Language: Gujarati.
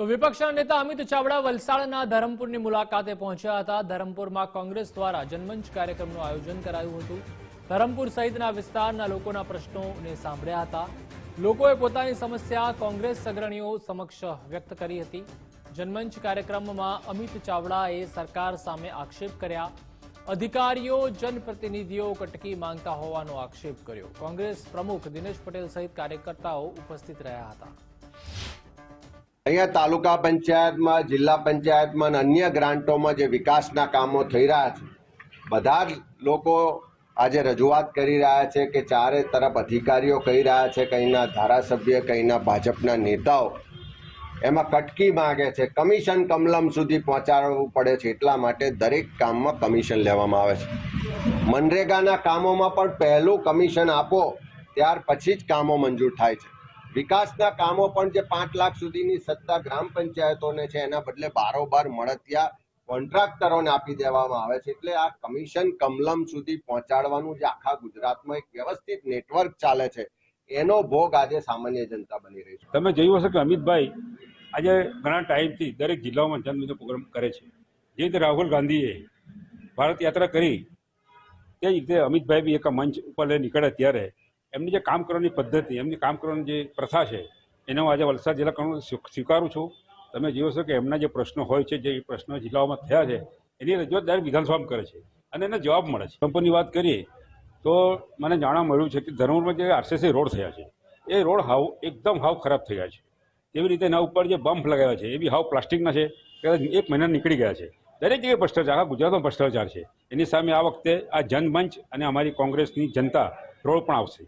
તો વિપક્ષના નેતા અમિત ચાવડા વલસાડના ધરમપુરની મુલાકાતે પહોંચ્યા હતા। ધરમપુરમાં કોંગ્રેસ દ્વારા જનમંચ કાર્યક્રમનું આયોજન કરાયું હતું। ધરમપુર સહિતના વિસ્તારના લોકોના પ્રશ્નોને સાંભળ્યા હતા। લોકોએ પોતાની સમસ્યા કોંગ્રેસ અગ્રણીઓ સમક્ષ વ્યક્ત કરી હતી। જનમંચ કાર્યક્રમમાં અમિત ચાવડાએ સરકાર સામે આક્ષેપ કર્યા। અધિકારીઓ જનપ્રતિનિધિઓ કટકી માંગતા હોવાનો આક્ષેપ કર્યો। કોંગ્રેસ પ્રમુખ દિનેશ પટેલ સહિત કાર્યકર્તાઓ ઉપસ્થિત રહ્યા હતા। અહીંયા તાલુકા પંચાયતમાં, જિલ્લા પંચાયતમાં અને અન્ય ગ્રાન્ટોમાં જે વિકાસના કામો થઈ રહ્યા છે, બધા જ લોકો આજે રજૂઆત કરી રહ્યા છે કે ચારે તરફ અધિકારીઓ કહી રહ્યા છે, કંઈના ધારાસભ્ય, કંઈના ભાજપના નેતાઓ એમાં કટકી માગે છે, કમિશન કમલમ સુધી પહોંચાડવું પડે છે। એટલા માટે દરેક કામમાં કમિશન લેવામાં આવે છે। મનરેગાના કામોમાં પણ પહેલું કમિશન આપો ત્યાર પછી જ કામો મંજૂર થાય છે। વિકાસના કામો પણ જે 5 લાખ સુધીની સત્તા ગ્રામ પંચાયતોને છે એના બદલે બારોબાર મળતિયા કોન્ટ્રાક્ટરોને આપી દેવામાં આવે છે। એટલે આ કમિશન કમલમ સુધી પહોંચાડવાનું જે આખા ગુજરાતમાં એક વ્યવસ્થિત નેટવર્ક ચાલે છે, એનો ભોગ આજે સામાન્ય જનતા બની રહી છે। તમે જોયું હશે કે અમિતભાઈ આજે ઘણા ટાઈમથી દરેક જિલ્લાઓમાં જનમંચનો પ્રોગ્રામ કરે છે। જે રીતે રાહુલ ગાંધીએ ભારત યાત્રા કરી તે જ રીતે અમિતભાઈ બી એક મંચ ઉપર લઈ નીકળ્યા ત્યારે એમની જે કામ કરવાની પદ્ધતિ, એમની કામ કરવાની જે પ્રથા છે એનો આજે વલસાડ જિલ્લા કોંગ્રેસ સ્વીકારું છું। તમે જોયો છો કે એમના જે પ્રશ્નો હોય છે, જે પ્રશ્નો જિલ્લાઓમાં થયા છે એની રજૂઆત દરેક વિધાનસભામાં કરે છે અને એને જવાબ મળે છે। ધરમપુરની વાત કરીએ તો મને જાણવા મળ્યું છે કે ધરમપુરમાં જે આરસીસી રોડ થયા છે એ રોડ એકદમ ખરાબ થઈ ગયા છે। તેવી રીતે એના ઉપર જે બમ્પ લગાવ્યા છે એ બી પ્લાસ્ટિકના છે, કદાચ 1 મહિના નીકળી ગયા છે। દરેક જગ્યાએ ભ્રષ્ટાચાર, આખા ગુજરાતમાં ભ્રષ્ટાચાર છે। એની સામે આ વખતે આ જનમંચ અને અમારી કોંગ્રેસની જનતા રોડ પણ આવશે।